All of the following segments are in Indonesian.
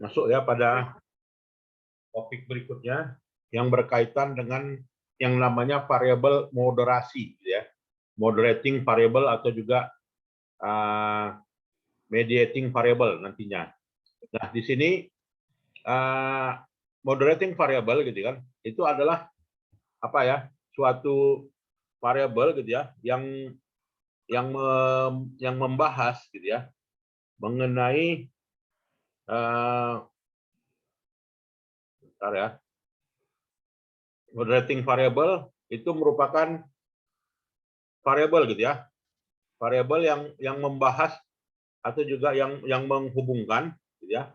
masuk ya pada topik berikutnya yang berkaitan dengan yang namanya variabel moderasi, ya, moderating variable atau juga mediating variable nantinya. Nah, di sini moderating variable gitu kan, itu adalah apa ya, suatu variabel gitu ya yang membahas gitu ya mengenai bentar ya, moderating variable itu merupakan variabel gitu ya, variabel yang membahas atau juga yang menghubungkan gitu ya,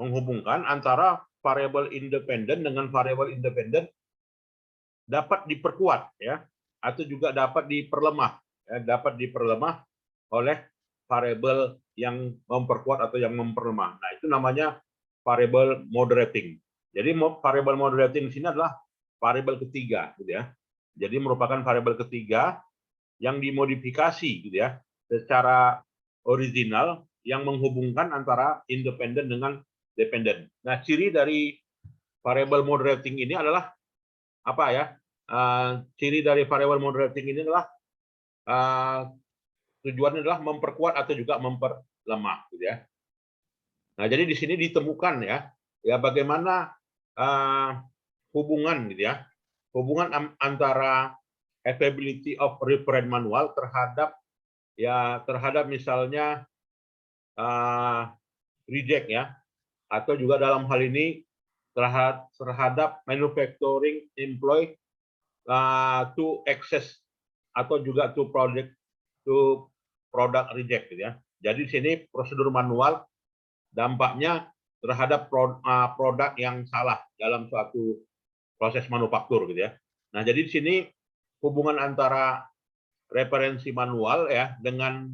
menghubungkan antara variabel independen dengan variabel independen dapat diperkuat ya, atau juga dapat diperlemah ya, dapat diperlemah oleh variabel yang memperkuat atau yang memperlemah. Nah, itu namanya variabel moderating. Jadi variabel moderating di sini adalah variabel ketiga gitu ya. Jadi merupakan variabel ketiga yang dimodifikasi gitu ya secara original yang menghubungkan antara independen dengan dependen. Nah, ciri dari variabel moderating ini adalah apa ya? Ciri dari variabel moderating ini adalah tujuannya adalah memperkuat atau juga memperlemah, gitu ya. Nah, jadi di sini ditemukan ya bagaimana hubungan gitu ya, hubungan antara availability of reference manual terhadap misalnya reject ya, atau juga dalam hal ini terhadap manufacturing employee to access atau juga to product reject gitu ya. Jadi di sini prosedur manual dampaknya terhadap produk yang salah dalam suatu proses manufaktur gitu ya. Nah, jadi di sini hubungan antara referensi manual ya dengan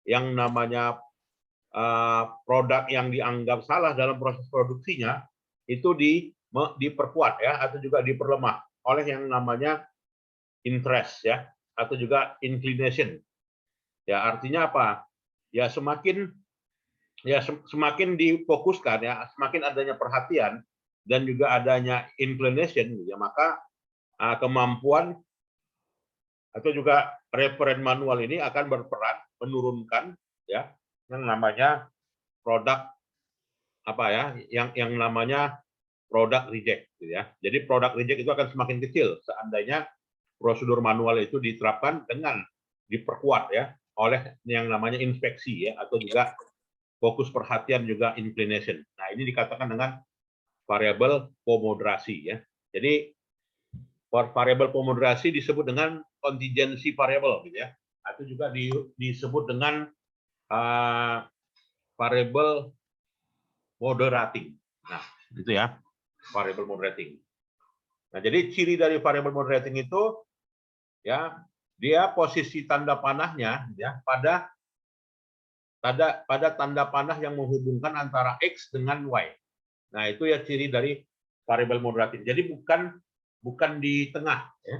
yang namanya produk yang dianggap salah dalam proses produksinya itu diperkuat ya atau juga diperlemah oleh yang namanya interest ya atau juga inclination. Ya, artinya apa? Ya semakin difokuskan ya, semakin adanya perhatian dan juga adanya inclination ya, maka kemampuan atau juga referen manual ini akan berperan menurunkan ya yang namanya produk apa ya, yang namanya produk reject gitu ya. Jadi produk reject itu akan semakin kecil seandainya prosedur manual itu diterapkan dengan diperkuat ya oleh yang namanya inspeksi ya atau juga fokus perhatian juga inclination. Nah, ini dikatakan dengan variabel pomoderasi ya. Jadi variabel pomoderasi disebut dengan contingency variable gitu ya. Atau juga disebut dengan variabel moderating. Nah, itu ya, variabel moderating. Nah, jadi ciri dari variabel moderating itu ya dia posisi tanda panahnya ya pada tanda panah yang menghubungkan antara X dengan Y. Nah, itu ya ciri dari variabel moderating. Jadi bukan di tengah ya.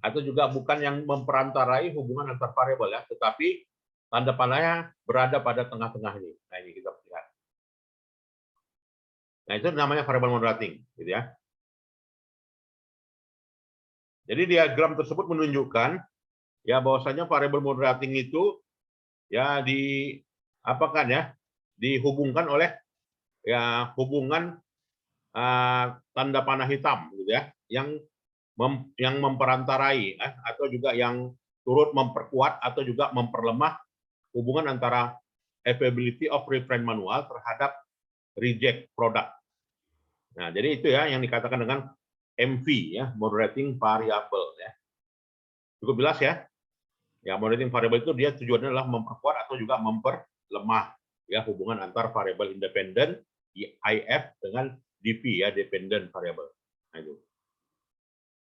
Atau juga bukan yang memperantarai hubungan antar variabel ya, tetapi tanda panahnya berada pada tengah-tengah ini. Nah, ini kita lihat. Nah, itu namanya variabel moderating, gitu ya. Jadi diagram tersebut menunjukkan ya bahwasanya variabel moderating itu ya dihubungkan oleh ya hubungan tanda panah hitam gitu ya yang memperantarai atau juga yang turut memperkuat atau juga memperlemah hubungan antara availability of reference manual terhadap reject product. Nah, jadi itu ya yang dikatakan dengan MV ya, moderating variable ya. Cukup jelas ya? Ya, moderating variable itu dia tujuannya adalah memperkuat atau juga memperlemah ya hubungan antar variabel independen IF dengan DV ya, dependent variable. Nah, itu.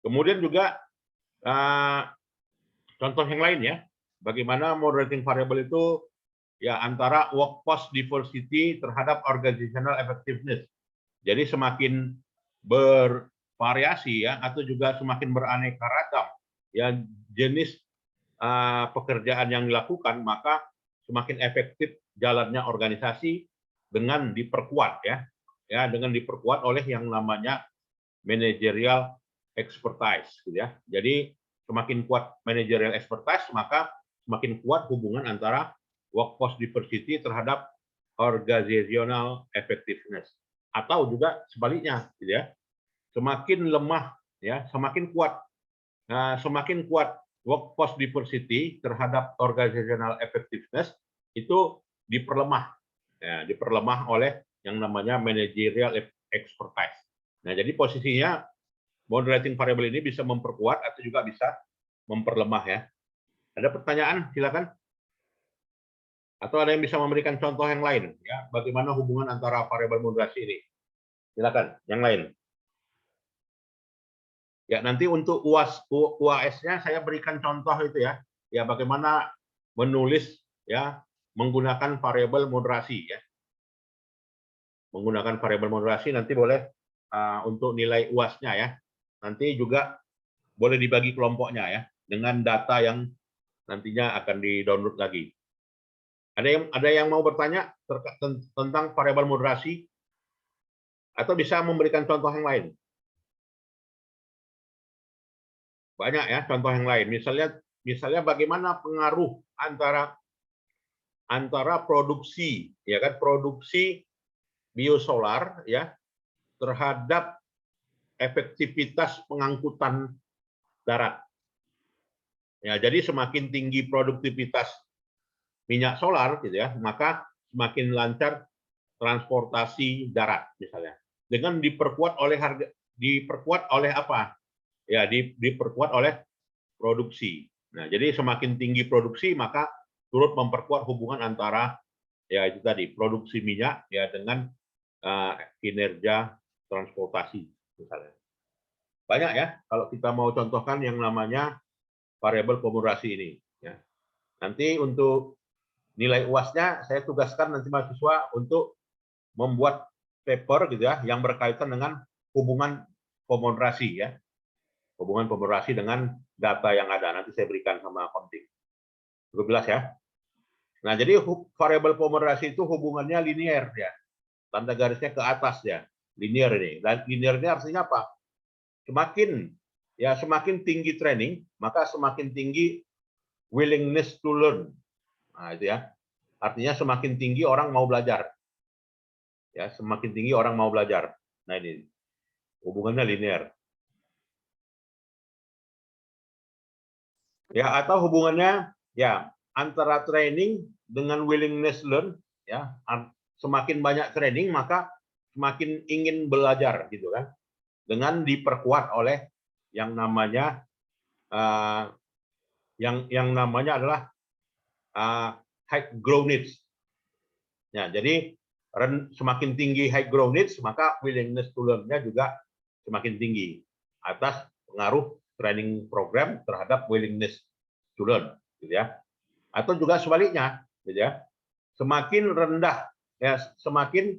Kemudian juga contoh yang lain ya, bagaimana moderating variable itu ya antara workforce diversity terhadap organizational effectiveness. Jadi semakin bervariasi ya atau juga semakin beraneka ragam ya jenis pekerjaan yang dilakukan, maka semakin efektif jalannya organisasi dengan diperkuat dengan diperkuat oleh yang namanya managerial expertise gitu ya. Jadi semakin kuat managerial expertise, maka semakin kuat hubungan antara workforce diversity terhadap organizational effectiveness. Atau juga sebaliknya gitu ya. Semakin lemah semakin kuat workforce diversity terhadap organizational effectiveness itu diperlemah oleh yang namanya managerial expertise. Nah, jadi posisinya moderating variable ini bisa memperkuat atau juga bisa memperlemah ya. Ada pertanyaan? Silakan. Atau ada yang bisa memberikan contoh yang lain ya, bagaimana hubungan antara variabel moderasi ini? Silakan, yang lain. Ya, nanti untuk UAS-nya saya berikan contoh itu ya. Ya, bagaimana menulis menggunakan variabel moderasi ya. Menggunakan variabel moderasi nanti boleh untuk nilai UAS-nya ya. Nanti juga boleh dibagi kelompoknya ya dengan data yang nantinya akan di-download lagi. Ada yang mau bertanya tentang variabel moderasi atau bisa memberikan contoh yang lain? Banyak ya contoh yang lain. Misalnya bagaimana pengaruh antara produksi produksi biosolar ya terhadap efektivitas pengangkutan darat. Ya, jadi semakin tinggi produktivitas minyak solar gitu ya, maka semakin lancar transportasi darat misalnya. Dengan diperkuat oleh apa? Ya, diperkuat oleh produksi. Nah, jadi semakin tinggi produksi maka turut memperkuat hubungan antara ya itu tadi produksi minyak ya dengan kinerja transportasi misalnya. Banyak ya kalau kita mau contohkan yang namanya variabel komodasi ini ya. Nanti untuk nilai UAS-nya saya tugaskan nanti mahasiswa untuk membuat paper gitu ya yang berkaitan dengan hubungan komodasi ya. Hubungan komodasi dengan data yang ada. Nanti saya berikan sama konting. Cukup jelas ya. Nah, jadi variabel komodasi itu hubungannya linear ya. Tanda garisnya ke atas ya. Linear ini. Dan linear ini artinya apa? Semakin tinggi training, maka semakin tinggi willingness to learn. Nah, itu ya. Artinya semakin tinggi orang mau belajar. Ya, semakin tinggi orang mau belajar. Nah, ini hubungannya linear. Ya, atau hubungannya ya antara training dengan willingness learn ya. Semakin banyak training maka semakin ingin belajar gitu kan. Dengan diperkuat oleh yang namanya yang namanya adalah high growth needs. Ya, jadi semakin tinggi high growth needs maka willingness to learn-nya juga semakin tinggi atas pengaruh training program terhadap willingness to learn, gitu ya. Atau juga sebaliknya, gitu ya. Semakin rendah, ya semakin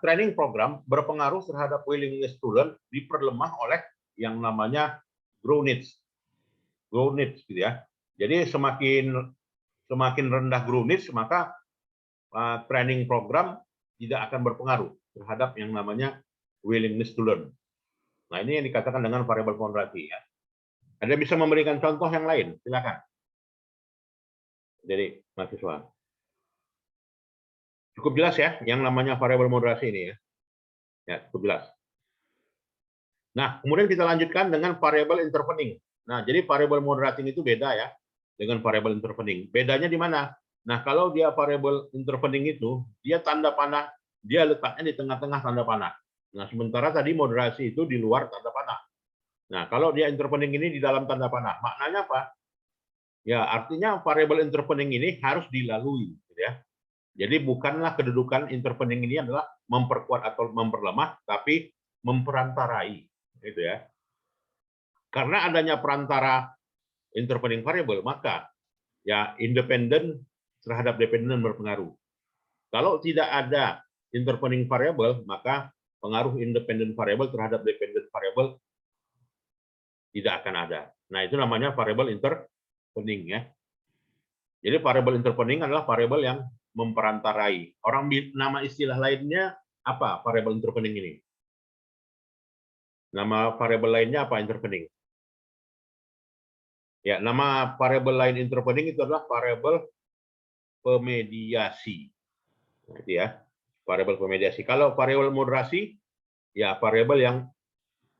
training program berpengaruh terhadap willingness to learn diperlemah oleh yang namanya growth needs, gitu ya. Jadi semakin rendah growth needs maka training program tidak akan berpengaruh terhadap yang namanya willingness to learn. Nah, ini yang dikatakan dengan variabel komodasi ya. Ada bisa memberikan contoh yang lain? Silakan. Jadi, mahasiswa. Cukup jelas ya, yang namanya variabel moderasi ini ya. Ya, cukup jelas. Nah, kemudian kita lanjutkan dengan variabel intervening. Nah, jadi variabel moderating itu beda ya dengan variabel intervening. Bedanya di mana? Nah, kalau dia variabel intervening itu, dia tanda panah, dia letaknya di tengah-tengah tanda panah. Nah, sementara tadi moderasi itu di luar tanda panah. Nah, kalau dia intervening ini di dalam tanda panah, maknanya apa? Ya, artinya variabel intervening ini harus dilalui, gitu ya. Jadi bukanlah kedudukan intervening ini adalah memperkuat atau memperlemah, tapi memperantarai, gitu ya. Karena adanya perantara intervening variable, maka ya independen terhadap dependen berpengaruh. Kalau tidak ada intervening variable, maka pengaruh independent variable terhadap dependent variable tidak akan ada. Nah, itu namanya variable intervening ya. Jadi variabel intervening adalah variabel yang memperantarai. Nama istilah lainnya apa variabel intervening ini? Nama variabel lainnya apa intervening? Ya, nama variabel lain intervening itu adalah variabel pemediasi. Nah, itu ya, variabel pemediasi. Kalau variabel moderasi, ya variabel yang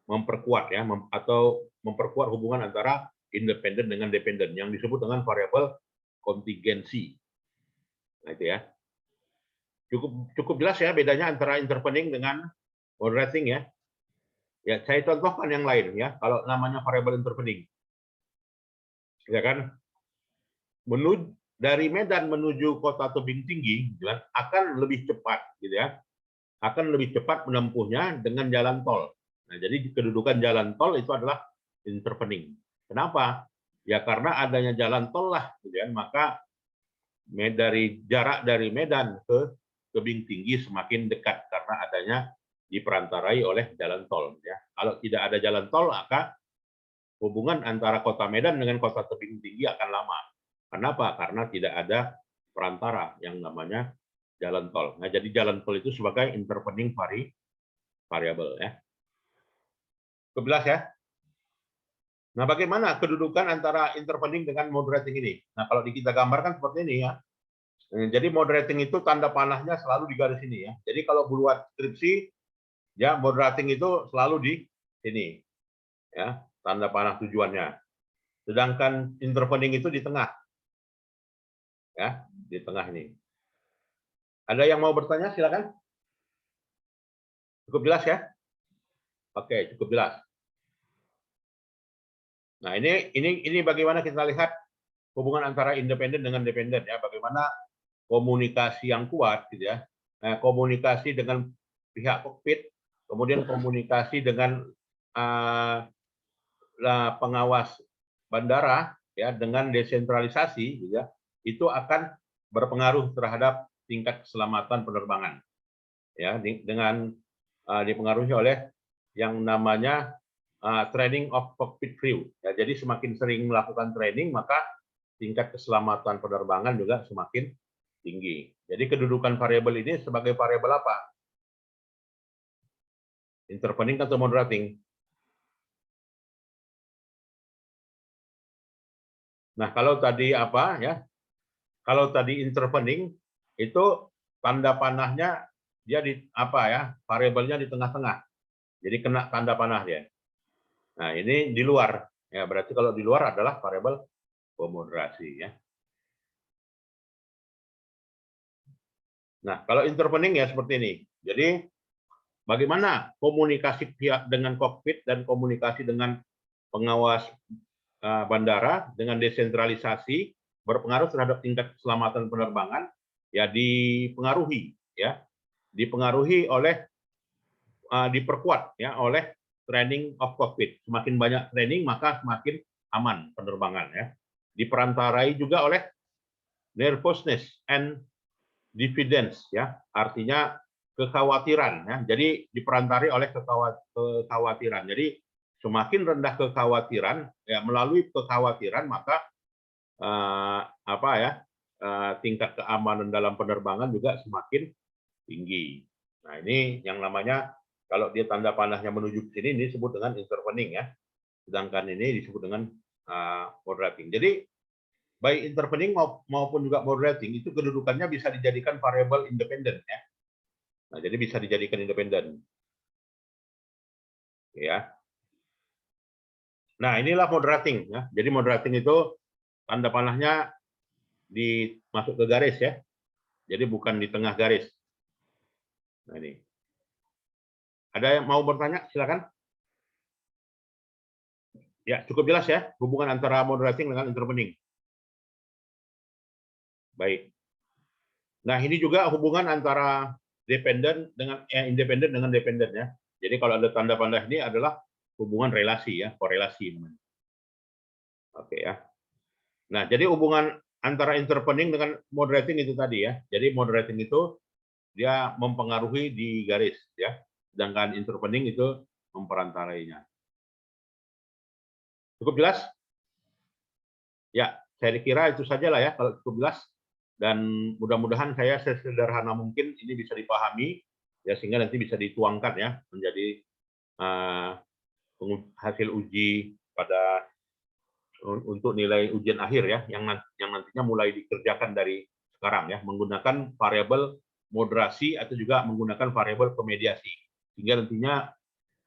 memperkuat ya, atau memperkuat hubungan antara independen dengan dependen yang disebut dengan variabel kontingensi. Nah, itu ya. Cukup jelas ya bedanya antara intervening dengan moderating ya. Ya, saya contohkan yang lain ya. Kalau namanya variabel intervening, ya kan, dari Medan menuju kota tebing tinggi akan lebih cepat, gitu ya. Akan lebih cepat menempuhnya dengan jalan tol. Nah, jadi kedudukan jalan tol itu adalah intervening. Kenapa? Ya karena adanya jalan tol lah, gitu ya. Maka dari jarak dari Medan ke tebing tinggi semakin dekat karena adanya diperantarai oleh jalan tol. Ya. Kalau tidak ada jalan tol, maka hubungan antara kota Medan dengan kota tebing tinggi akan lama. Kenapa? Karena tidak ada perantara yang namanya jalan tol. Nah, jadi jalan tol itu sebagai intervening variabel ya. Kebelas ya. Nah, bagaimana kedudukan antara intervening dengan moderating ini? Nah, kalau kita gambarkan seperti ini ya. Jadi moderating itu tanda panahnya selalu di garis ini ya. Jadi kalau buat skripsi ya moderating itu selalu di sini ya, tanda panah tujuannya. Sedangkan intervening itu di tengah. Ya, di tengah ini. Ada yang mau bertanya silakan. Cukup jelas ya? Oke, cukup jelas. Nah, ini bagaimana kita lihat hubungan antara independen dengan dependen ya, bagaimana komunikasi yang kuat gitu ya. Nah, komunikasi dengan pihak kokpit, kemudian komunikasi dengan pengawas bandara ya dengan desentralisasi gitu ya. Itu akan berpengaruh terhadap tingkat keselamatan penerbangan. Ya, dengan dipengaruhi oleh yang namanya training of cockpit crew. Ya, jadi semakin sering melakukan training, maka tingkat keselamatan penerbangan juga semakin tinggi. Jadi kedudukan variabel ini sebagai variabel apa? Intervening atau moderating? Nah, kalau tadi apa ya? Kalau tadi intervening itu tanda panahnya dia di apa ya? Variabelnya di tengah-tengah. Jadi kena tanda panah dia. Nah, ini di luar. Ya, berarti kalau di luar adalah variabel pemoderasi ya. Nah, kalau intervening ya seperti ini. Jadi bagaimana komunikasi pihak dengan kokpit dan komunikasi dengan pengawas bandara dengan desentralisasi berpengaruh terhadap tingkat keselamatan penerbangan ya dipengaruhi oleh diperkuat ya oleh training of cockpit. Semakin banyak training maka semakin aman penerbangan ya. Diperantarai juga oleh nervousness and diffidence ya, artinya kekhawatiran ya. Jadi diperantari oleh kekhawatiran. Jadi semakin rendah kekhawatiran ya, melalui kekhawatiran maka tingkat keamanan dalam penerbangan juga semakin tinggi. Nah, ini yang namanya kalau dia tanda panahnya menuju ke sini ini disebut dengan intervening ya. Sedangkan ini disebut dengan moderating. Jadi baik intervening maupun juga moderating itu kedudukannya bisa dijadikan variabel independen ya. Nah, jadi bisa dijadikan independen. Ya. Nah, inilah moderating ya. Jadi moderating itu tanda panahnya masuk ke garis ya. Jadi bukan di tengah garis. Nah, ini. Ada yang mau bertanya? Silakan. Ya, cukup jelas ya hubungan antara moderating dengan intervening. Baik. Nah, ini juga hubungan antara independen dengan dependen ya. Jadi kalau ada tanda panah ini adalah hubungan relasi ya, korelasi. Oke ya. Nah, jadi hubungan antara intervening dengan moderating itu tadi ya. Jadi moderating itu dia mempengaruhi di garis ya. Sedangkan intervening itu memperantarainya. Cukup jelas? Ya, saya kira itu saja lah ya kalau cukup jelas, dan mudah-mudahan saya sesederhana mungkin ini bisa dipahami ya, sehingga nanti bisa dituangkan ya menjadi hasil uji pada untuk nilai ujian akhir ya, yang nantinya mulai dikerjakan dari sekarang ya, menggunakan variabel moderasi atau juga menggunakan variabel pemediasi, sehingga nantinya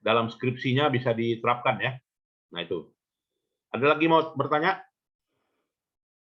dalam skripsinya bisa diterapkan ya. Nah itu. Ada lagi mau bertanya?